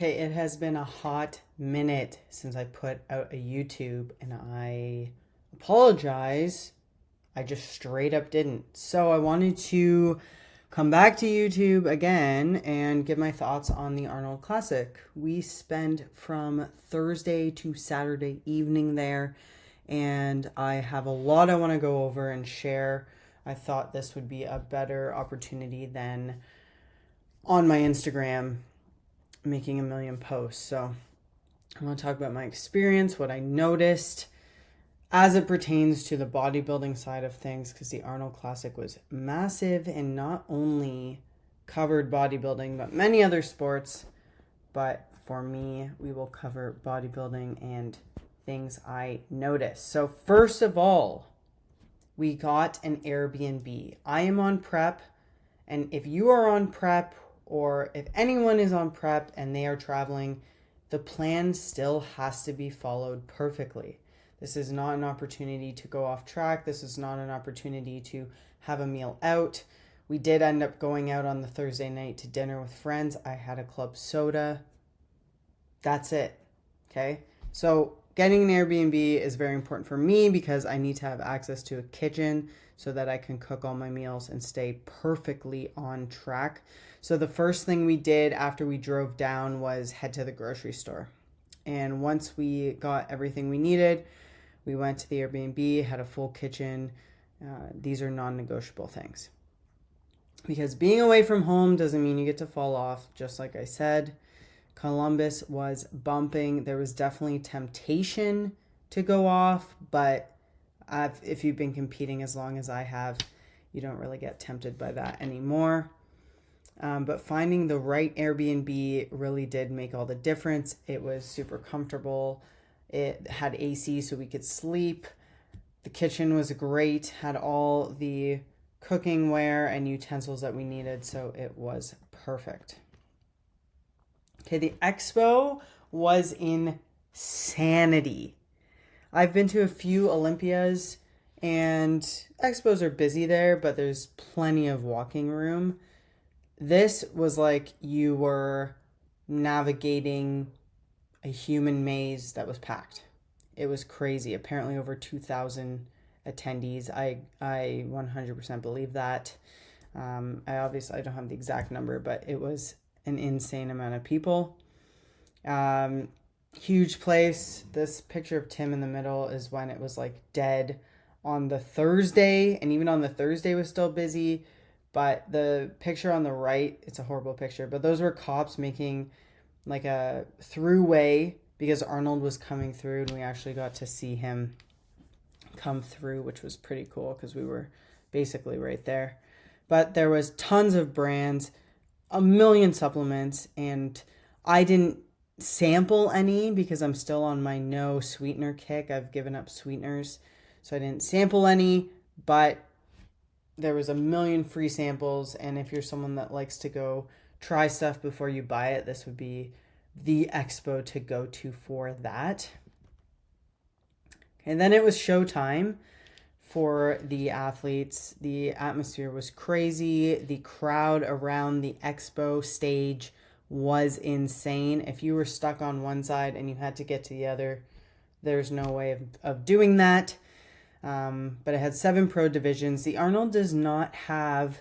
Okay, it has been a hot minute since I put out a YouTube, and I apologize. I just straight up didn't. So I wanted to come back to YouTube again and give my thoughts on the Arnold Classic. We spent from Thursday to Saturday evening there, and I have a lot I want to go over and share. I thought this would be a better opportunity than on my Instagram making a million posts. So I want to talk about my experience, what I noticed as it pertains to the bodybuilding side of things, because the Arnold Classic was massive and not only covered bodybuilding, but many other sports. But for me, we will cover bodybuilding and things I noticed. So first of all, we got an Airbnb. I am on prep, and if you are on prep, or if anyone is on prep and they are traveling, the plan still has to be followed perfectly. This is not an opportunity to go off track. This is not an opportunity to have a meal out. We did end up going out on the Thursday night to dinner with friends. I had a club soda. That's it. Okay. So getting an Airbnb is very important for me because I need to have access to a kitchen so that I can cook all my meals and stay perfectly on track. So the first thing we did after we drove down was head to the grocery store. And once we got everything we needed, we went to the Airbnb, had a full kitchen. These are non-negotiable things. Because being away from home doesn't mean you get to fall off, just like I said. Columbus was bumping. There was definitely temptation to go off, but if you've been competing as long as I have, you don't really get tempted by that anymore. But finding the right Airbnb really did make all the difference. It was super comfortable. It had AC so we could sleep. The kitchen was great, had all the cooking ware and utensils that we needed, so it was perfect. Okay, the expo was insanity. I've been to a few Olympias, and expos are busy there, but there's plenty of walking room. This was like you were navigating a human maze that was packed. It was crazy. Apparently over 2,000 attendees. I 100% believe that. I don't have the exact number, but it was an insane amount of people. Huge place. This picture of Tim in the middle is when it was like dead on the Thursday, and even on the Thursday was still busy. But the picture on the right, it's a horrible picture, but those were cops making like a throughway because Arnold was coming through, and we actually got to see him come through, which was pretty cool because we were basically right there. But there was tons of brands, a million supplements, and I didn't sample any because I'm still on my no sweetener kick. I've given up sweeteners, so I didn't sample any, but there was a million free samples, and if you're someone that likes to go try stuff before you buy it, this would be the expo to go to for that. And then it was showtime for the athletes. The atmosphere was crazy. The crowd around the expo stage was insane. If you were stuck on one side and you had to get to the other, there's no way of doing that. But it had 7 pro divisions. The Arnold does not have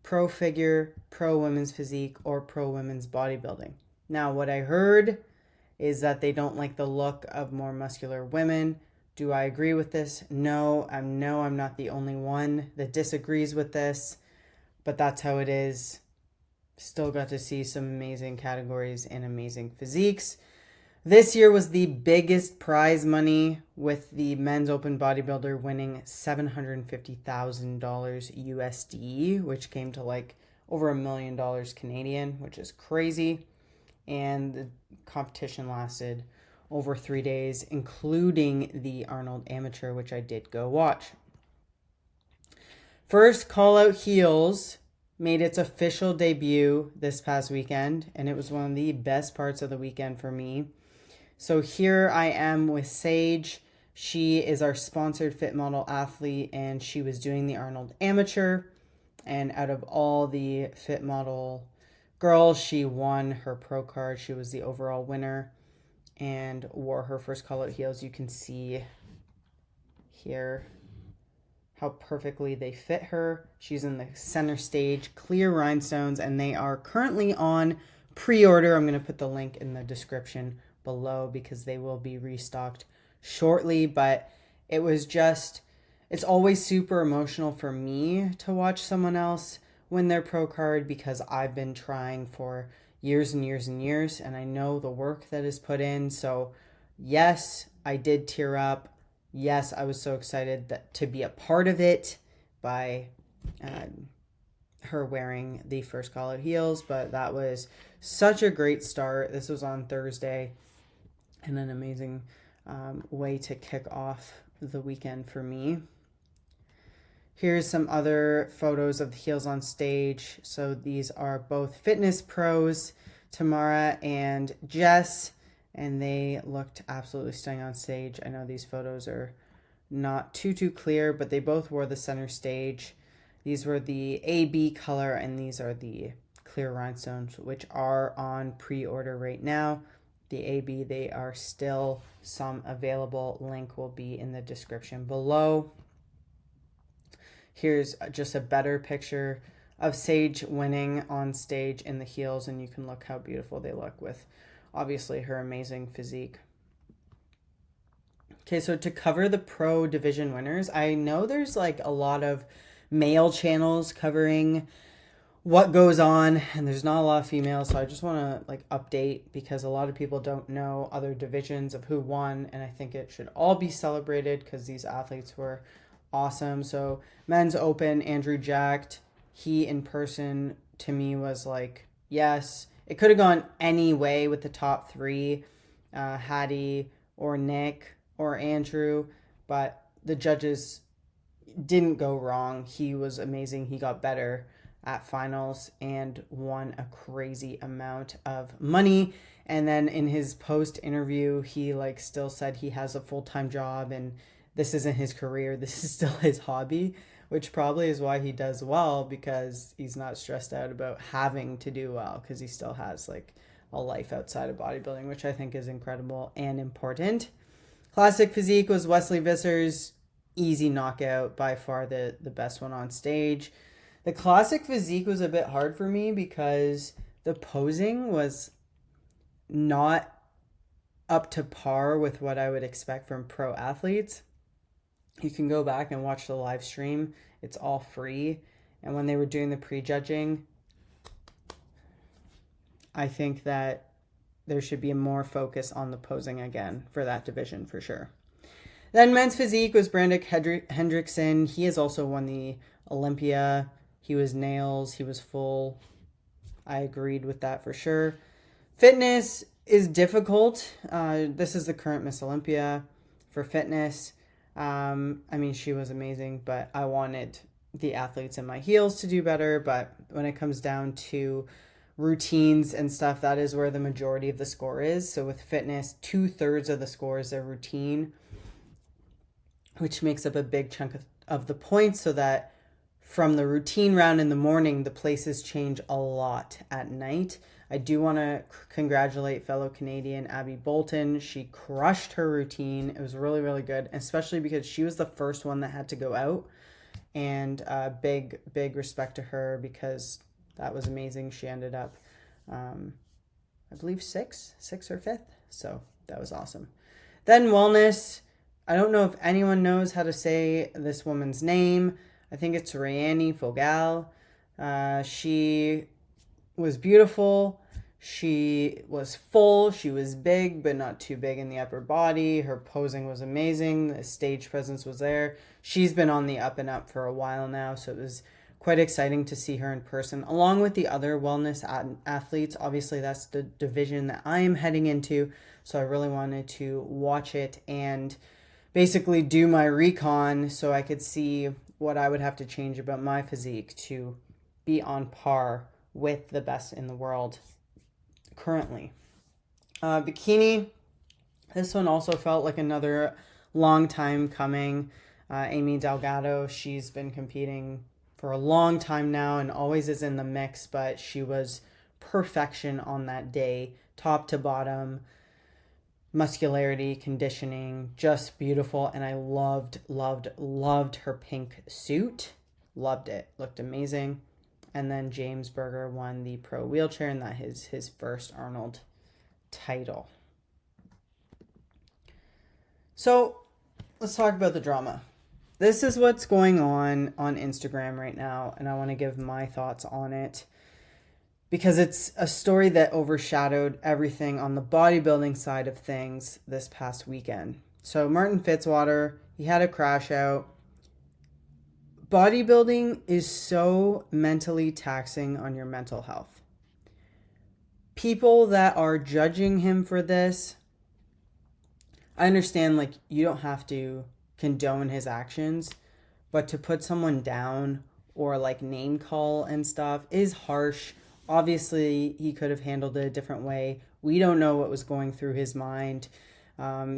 pro figure, pro women's physique, or pro women's bodybuilding. Now, what I heard is that they don't like the look of more muscular women. Do I agree with this? No, I'm not the only one that disagrees with this, but that's how it is. Still got to see some amazing categories and amazing physiques. This year was the biggest prize money, with the men's open bodybuilder winning $750,000 USD, which came to like over $1 million Canadian, which is crazy. And the competition lasted over 3 days, including the Arnold Amateur, which I did go watch. First Call Out Heels made its official debut this past weekend, and it was one of the best parts of the weekend for me. So here I am with Sage. She is our sponsored fit model athlete, and she was doing the Arnold Amateur. And out of all the fit model girl. She won her pro card. She was the overall winner and wore her first call out heels. You can see here how perfectly they fit her. She's in the center stage, clear rhinestones, and they are currently on pre-order. I'm going to put the link in the description below because they will be restocked shortly. But it was just, it's always super emotional for me to watch someone else win their pro card because I've been trying for years and years and years, and I know the work that is put in. So yes, I did tear up. Yes, I was so excited to be a part of it by her wearing the first call out heels, but that was such a great start. This was on Thursday, and an amazing way to kick off the weekend for me. Here's some other photos of the heels on stage. So these are both fitness pros, Tamara and Jess, and they looked absolutely stunning on stage. I know these photos are not too clear, but they both wore the center stage. These were the AB color, and these are the clear rhinestones, which are on pre-order right now. The AB, they are still some available. Link will be in the description below. Here's just a better picture of Sage winning on stage in the heels, and you can look how beautiful they look with obviously her amazing physique. Okay, so to cover the pro division winners, I know there's like a lot of male channels covering what goes on, and there's not a lot of females, so I just want to like update because a lot of people don't know other divisions of who won, and I think it should all be celebrated because these athletes were awesome. So men's open, Andrew Jacked, he in person to me was like, yes, it could have gone any way with the top three, Hattie or Nick or Andrew, but the judges didn't go wrong. He was amazing. He got better at finals and won a crazy amount of money. And then in his post interview, he like still said he has a full-time job and this isn't his career. This is still his hobby, which probably is why he does well, because he's not stressed out about having to do well because he still has like a life outside of bodybuilding, which I think is incredible and important. Classic physique was Wesley Visser's easy knockout, by far the best one on stage. The classic physique was a bit hard for me because the posing was not up to par with what I would expect from pro athletes. You can go back and watch the live stream. It's all free. And when they were doing the prejudging, I think that there should be more focus on the posing again for that division for sure. Then men's physique was Brandick Hendrickson. He has also won the Olympia. He was nails. He was full. I agreed with that for sure. Fitness is difficult. This is the current Miss Olympia for fitness. I mean, she was amazing, but I wanted the athletes in my heels to do better. But when it comes down to routines and stuff, that is where the majority of the score is. So with fitness, 2/3 of the score is their routine, which makes up a big chunk of the points, so that from the routine round in the morning, the places change a lot at night. I do want to congratulate fellow Canadian Abby Bolton. She crushed her routine. It was really, really good, especially because she was the first one that had to go out. And big respect to her because that was amazing. She ended up, I believe, sixth or fifth. So that was awesome. Then wellness. I don't know if anyone knows how to say this woman's name. I think it's Rayani Fogal. She was beautiful. She was full. She was big, but not too big in the upper body. Her posing was amazing. The stage presence was there. She's been on the up and up for a while now, so it was quite exciting to see her in person, along with the other wellness athletes. Obviously, that's the division that I am heading into, so I really wanted to watch it and basically do my recon so I could see what I would have to change about my physique to be on par with the best in the world currently. Bikini, this one also felt like another long time coming. Amy Delgado, she's been competing for a long time now and always is in the mix, but she was perfection on that day, top to bottom, muscularity, conditioning, just beautiful. And I loved her pink suit. Loved it. Looked amazing. And then James Berger won the pro wheelchair, and that is his first Arnold title. So let's talk about the drama. This is what's going on Instagram right now, and I want to give my thoughts on it because it's a story that overshadowed everything on the bodybuilding side of things this past weekend. So Martin Fitzwater, he had a crash out. Bodybuilding is so mentally taxing on your mental health. People that are judging him for this, I understand, like, you don't have to condone his actions, but to put someone down or like name call and stuff is harsh. Obviously, he could have handled it a different way. We don't know what was going through his mind.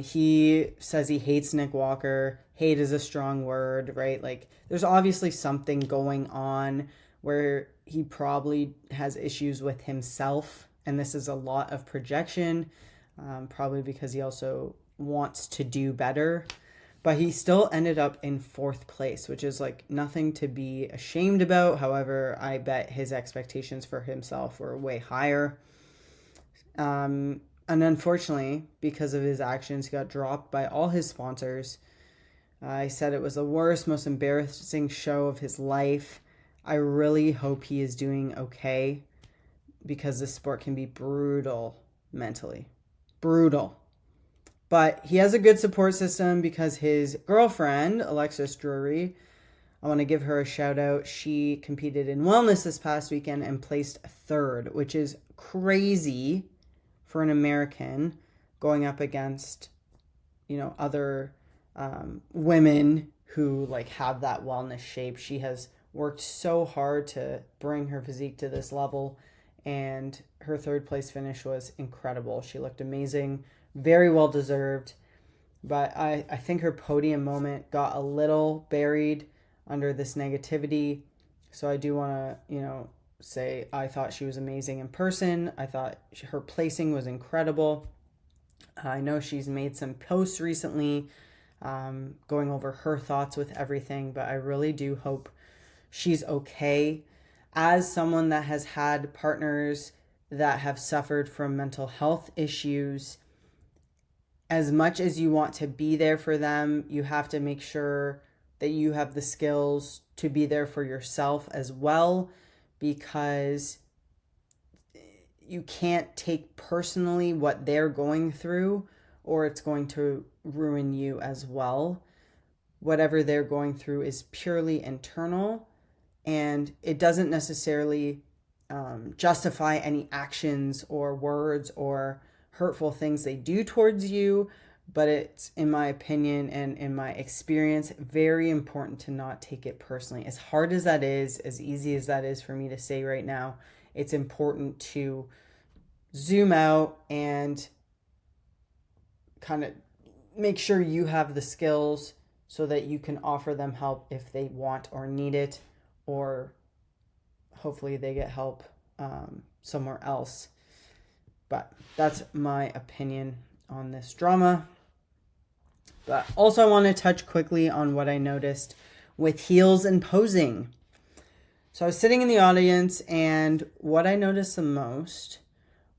He says he hates Nick Walker. Hate is a strong word, right? Like, there's obviously something going on where he probably has issues with himself, and this is a lot of projection, probably because he also wants to do better. But he still ended up in 4th place, which is like nothing to be ashamed about. However, I bet his expectations for himself were way higher. And unfortunately, because of his actions, he got dropped by all his sponsors. He said it was the worst, most embarrassing show of his life. I really hope he is doing okay, because this sport can be brutal mentally. Brutal. But he has a good support system because his girlfriend, Alexis Drury, I want to give her a shout out. She competed in wellness this past weekend and placed 3rd, which is crazy for an American going up against, other women who like have that wellness shape. She has worked so hard to bring her physique to this level, and her 3rd place finish was incredible. She looked amazing. Very well deserved, but I think her podium moment got a little buried under this negativity. So I do want to, say I thought she was amazing in person. I thought her placing was incredible. I know she's made some posts recently going over her thoughts with everything, but I really do hope she's okay. As someone that has had partners that have suffered from mental health issues, as much as you want to be there for them, you have to make sure that you have the skills to be there for yourself as well, because you can't take personally what they're going through, or it's going to ruin you as well. Whatever they're going through is purely internal, and it doesn't necessarily justify any actions or words or hurtful things they do towards you, but it's, in my opinion and in my experience, very important to not take it personally. As hard as that is, as easy as that is for me to say right now, it's important to zoom out and kind of make sure you have the skills so that you can offer them help if they want or need it, or hopefully they get help somewhere else. But that's my opinion on this drama. But also I want to touch quickly on what I noticed with heels and posing. So I was sitting in the audience, and what I noticed the most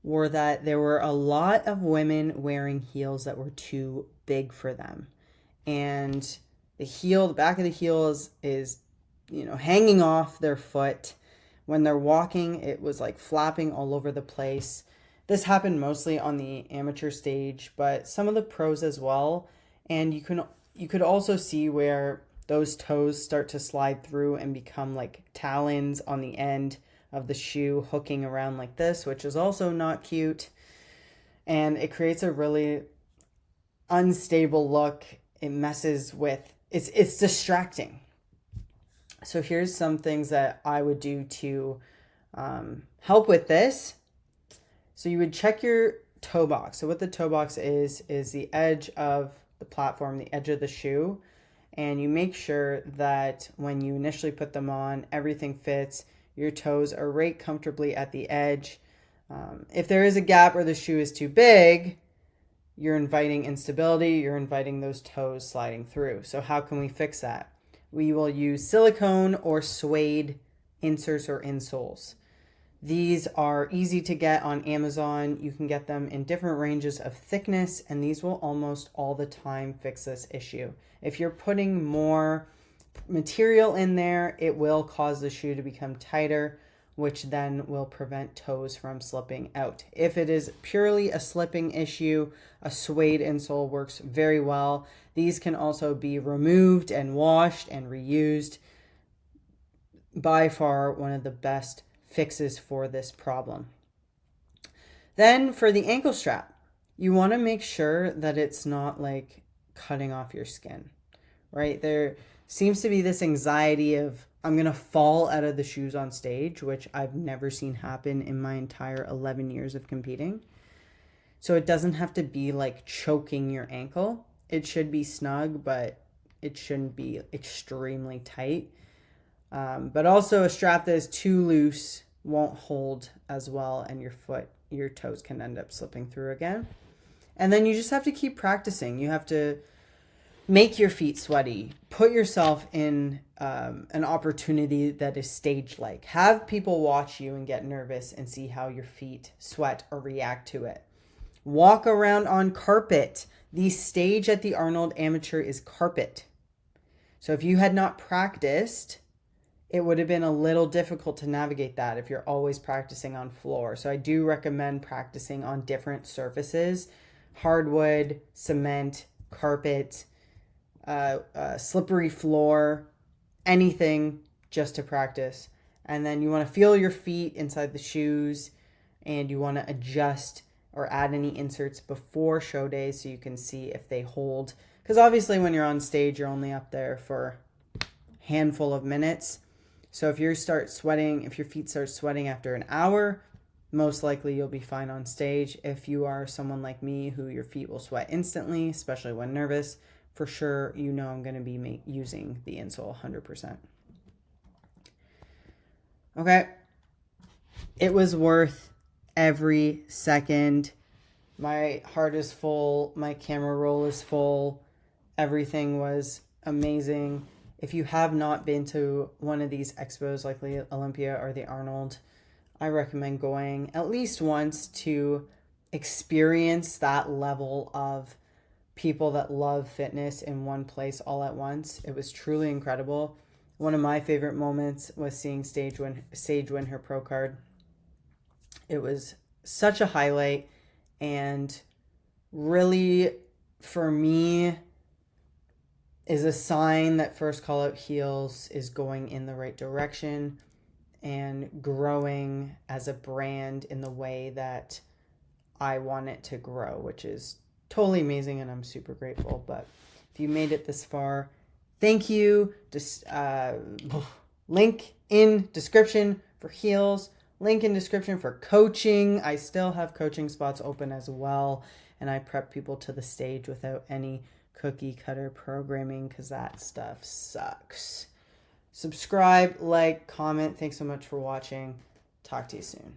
were that there were a lot of women wearing heels that were too big for them. And the back of the heel is hanging off their foot. When they're walking, it was like flapping all over the place. This happened mostly on the amateur stage, but some of the pros as well. And you could also see where those toes start to slide through and become like talons on the end of the shoe, hooking around like this, which is also not cute. And it creates a really unstable look. It messes with, it's distracting. So here's some things that I would do to help with this. So you would check your toe box. So what the toe box is the edge of the platform, the edge of the shoe. And you make sure that when you initially put them on, everything fits. Your toes are right comfortably at the edge. If there is a gap or the shoe is too big, you're inviting instability, you're inviting those toes sliding through. So how can we fix that? We will use silicone or suede inserts or insoles. These are easy to get on Amazon. You can get them in different ranges of thickness, and these will almost all the time fix this issue. If you're putting more material in there, it will cause the shoe to become tighter, which then will prevent toes from slipping out. If it is purely a slipping issue, a suede insole works very well. These can also be removed and washed and reused. By far one of the best fixes for this problem. Then for the ankle strap, you want to make sure that it's not like cutting off your skin, right? There seems to be this anxiety of, I'm going to fall out of the shoes on stage, which I've never seen happen in my entire 11 years of competing. So it doesn't have to be like choking your ankle. It should be snug, but it shouldn't be extremely tight. But also a strap that is too loose won't hold as well, and your toes can end up slipping through again. And then you just have to keep practicing. You have to make your feet sweaty. Put yourself in an opportunity that is stage-like. Have people watch you and get nervous and see how your feet sweat or react to it. Walk around on carpet. The stage at the Arnold Amateur is carpet. So if you had not practiced, it would have been a little difficult to navigate that if you're always practicing on floor. So I do recommend practicing on different surfaces: hardwood, cement, carpet, slippery floor, anything just to practice. And then you want to feel your feet inside the shoes, and you want to adjust or add any inserts before show day so you can see if they hold. Because obviously when you're on stage, you're only up there for a handful of minutes. So if your feet start sweating after an hour, most likely you'll be fine on stage. If you are someone like me who your feet will sweat instantly, especially when nervous, for sure, you know I'm going to be using the insole 100%. Okay. It was worth every second. My heart is full. My camera roll is full. Everything was amazing. If you have not been to one of these expos like the Olympia or the Arnold, I recommend going at least once to experience that level of people that love fitness in one place all at once. It was truly incredible. One of my favorite moments was seeing Sage win her pro card. It was such a highlight, and really, for me, is a sign that First Call Out Heels is going in the right direction and growing as a brand in the way that I want it to grow, which is totally amazing, and I'm super grateful. But if you made it this far, thank you. Just link in description for heels, link in description for coaching. I still have coaching spots open as well, and I prep people to the stage without any cookie cutter programming because that stuff sucks. Subscribe, like, comment. Thanks so much for watching. Talk to you soon.